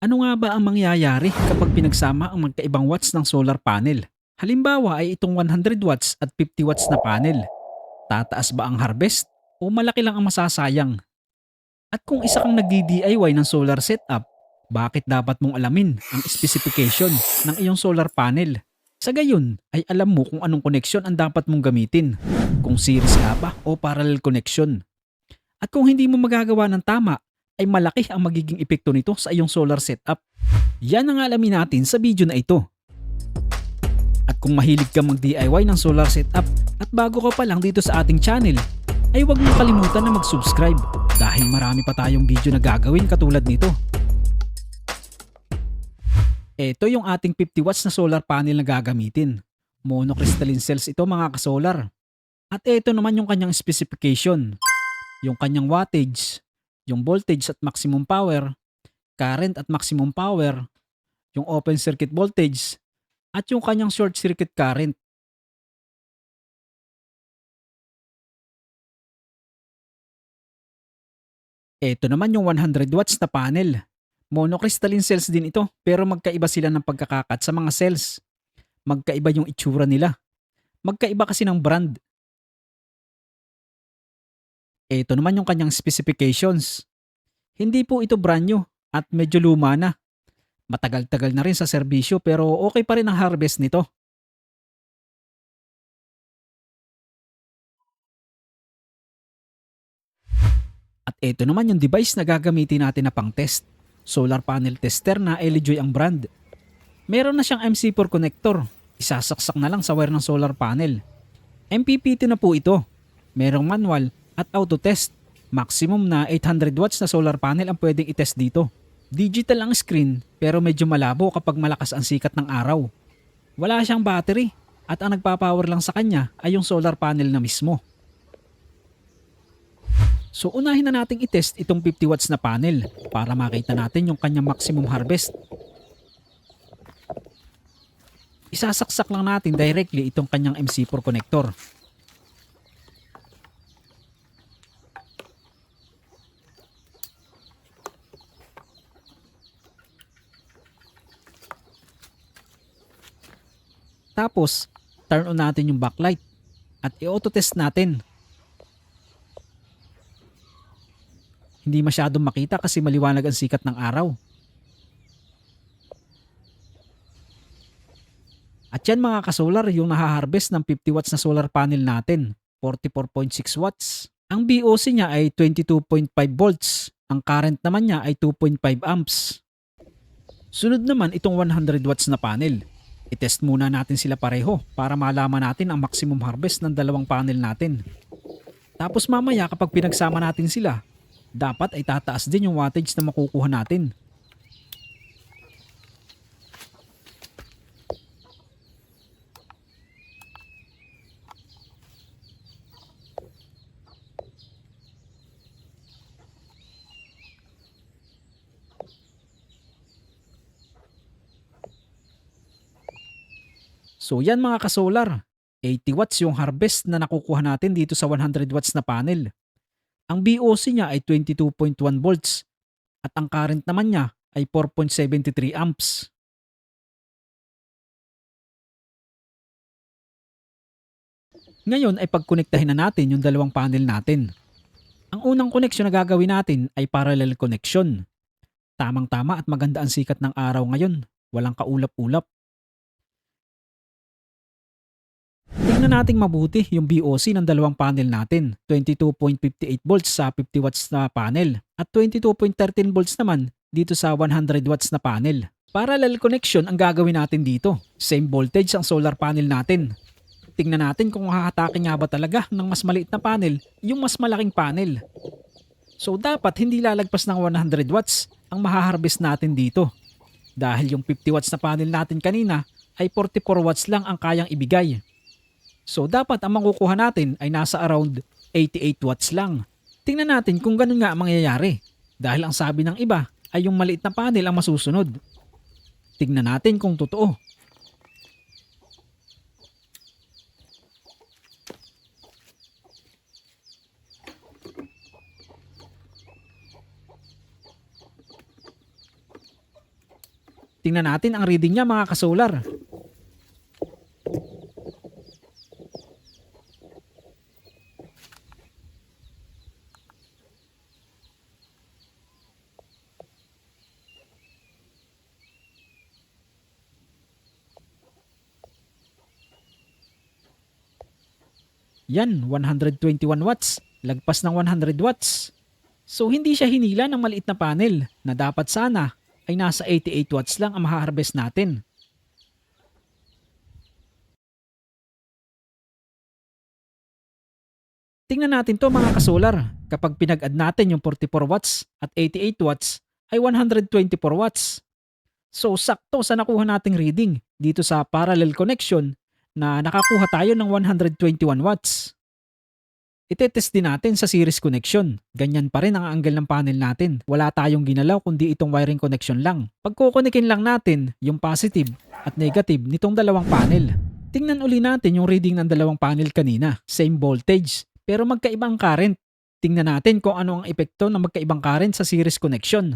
Ano nga ba ang mangyayari kapag pinagsama ang magkaibang watts ng solar panel? Halimbawa ay itong 100 watts at 50 watts na panel. Tataas ba ang harvest o malaki lang ang masasayang? At kung isa kang nagdi-DIY ng solar setup, bakit dapat mong alamin ang specification ng iyong solar panel? Sa gayon ay alam mo kung anong connection ang dapat mong gamitin, kung series nga ba o parallel connection. At kung hindi mo magagawa ng tama, ay malaki ang magiging epekto nito sa iyong solar setup. Yan ang alamin natin sa video na ito. At kung mahilig ka mag-DIY ng solar setup at bago ka pa lang dito sa ating channel, ay huwag mong kalimutan na mag-subscribe dahil marami pa tayong video na gagawin katulad nito. Ito yung ating 50 watts na solar panel na gagamitin. Monocrystalline cells ito mga kasolar. At ito naman yung kanyang specification, yung kanyang wattage, yung voltage at maximum power, current at maximum power, yung open circuit voltage, at yung kanyang short circuit current. Ito naman yung 100 watts na panel. Monocrystalline cells din ito pero magkaiba sila ng pagkakakat sa mga cells. Magkaiba yung itsura nila. Magkaiba kasi ng brand. Ito naman yung kanyang specifications. Hindi po ito brand new at medyo luma na. Matagal-tagal na rin sa serbisyo pero okay pa rin ang harvest nito. At ito naman yung device na gagamitin natin na pang test. Solar panel tester na LGoy ang brand. Meron na siyang MC4 connector. Isasaksak na lang sa wire ng solar panel. MPPT na po ito. Merong manual at auto test. Maximum na 800 watts na solar panel ang pwedeng itest dito. Digital ang screen pero medyo malabo kapag malakas ang sikat ng araw. Wala siyang battery at ang nagpapower lang sa kanya ay yung solar panel na mismo. So unahin na nating itest itong 50 watts na panel para makita natin yung kanyang maximum harvest. Isasaksak lang natin directly itong kanyang MC4 connector. Tapos, turn on natin yung backlight at i-auto test natin. Hindi masyadong makita kasi maliwanag ang sikat ng araw. At yan mga kasolar yung nahaharvest ng 50 watts na solar panel natin, 44.6 watts. Ang BOC niya ay 22.5 volts. Ang current naman niya ay 2.5 amps. Sunod naman itong 100 watts na panel. I-test muna natin sila pareho para malaman natin ang maximum harvest ng dalawang panel natin. Tapos mamaya kapag pinagsama natin sila, dapat ay tataas din yung wattage na makukuha natin. So yan mga kasolar, 80 watts yung harvest na nakukuha natin dito sa 100 watts na panel. Ang BOC niya ay 22.1 volts at ang current naman niya ay 4.73 amps. Ngayon ay pagkonektahin na natin yung dalawang panel natin. Ang unang connection na gagawin natin ay parallel connection. Tamang-tama at maganda ang sikat ng araw ngayon. Walang kaulap-ulap. Tingnan nating mabuti yung BOC ng dalawang panel natin. 22.58 volts sa 50 watts na panel at 22.13 volts naman dito sa 100 watts na panel. Parallel connection ang gagawin natin dito. Same voltage ang solar panel natin. Tingnan natin kung hahatakin nga ba talaga ng mas maliit na panel yung mas malaking panel. So dapat hindi lalagpas ng 100 watts ang mahaharvest natin dito. Dahil yung 50 watts na panel natin kanina ay 44 watts lang ang kayang ibigay. So dapat ang makukuha natin ay nasa around 88 watts lang. Tingnan natin kung ganun nga ang mangyayari. Dahil ang sabi ng iba ay yung maliit na panel ang masusunod. Tingnan natin kung totoo. Tingnan natin ang reading niya mga kasolar. Yan, 121 watts. Lagpas ng 100 watts. So hindi siya hinila ng maliit na panel na dapat sana ay nasa 88 watts lang ang maha-harvest natin. Tingnan natin to mga kasolar. Kapag pinag-add natin yung 44 watts at 88 watts ay 124 watts. So sakto sa nakuha nating reading dito sa parallel connection na nakakuha tayo ng 121 watts. Itetest din natin sa series connection. Ganyan pa rin ang angle ng panel natin. Wala tayong ginalaw kundi itong wiring connection lang. Pagkukonikin lang natin yung positive at negative nitong dalawang panel. Tingnan uli natin yung reading ng dalawang panel kanina. Same voltage pero magkaibang current. Tingnan natin kung ano ang epekto ng magkaibang current sa series connection.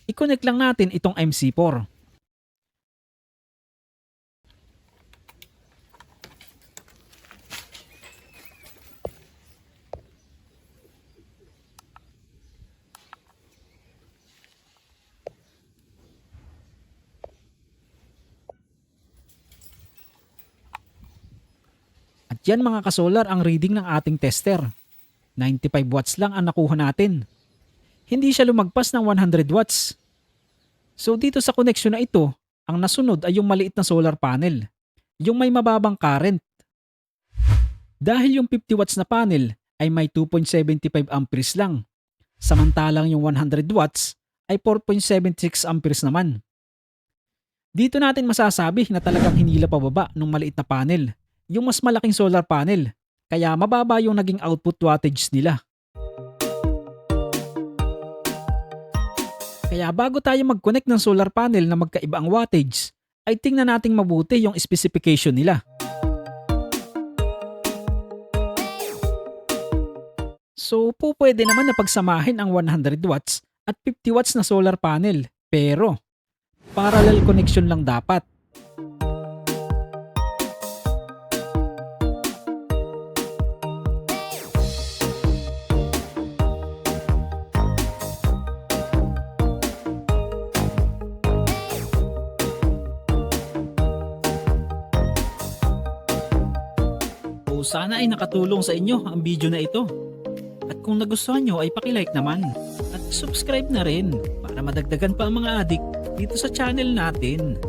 I-connect lang natin itong MC4. At yan mga kasolar ang reading ng ating tester. 95 watts lang ang nakuha natin. Hindi siya lumagpas ng 100 watts. So dito sa connection na ito, ang nasunod ay yung maliit na solar panel. Yung may mababang current. Dahil yung 50 watts na panel ay may 2.75 amperes lang. Samantalang yung 100 watts ay 4.76 amperes naman. Dito natin masasabi na talagang hinila pababa ng maliit na panel. Yung mas malaking solar panel, kaya mababa yung naging output wattage nila. Kaya bago tayo mag-connect ng solar panel na magkaiba ang wattage, ay tingnan nating mabuti yung specification nila. So pwede naman na pagsamahin ang 100 watts at 50 watts na solar panel, pero parallel connection lang dapat. Sana ay nakatulong sa inyo ang video na ito. At kung nagustuhan nyo ay paki-like naman at subscribe na rin para madagdagan pa ang mga adik dito sa channel natin.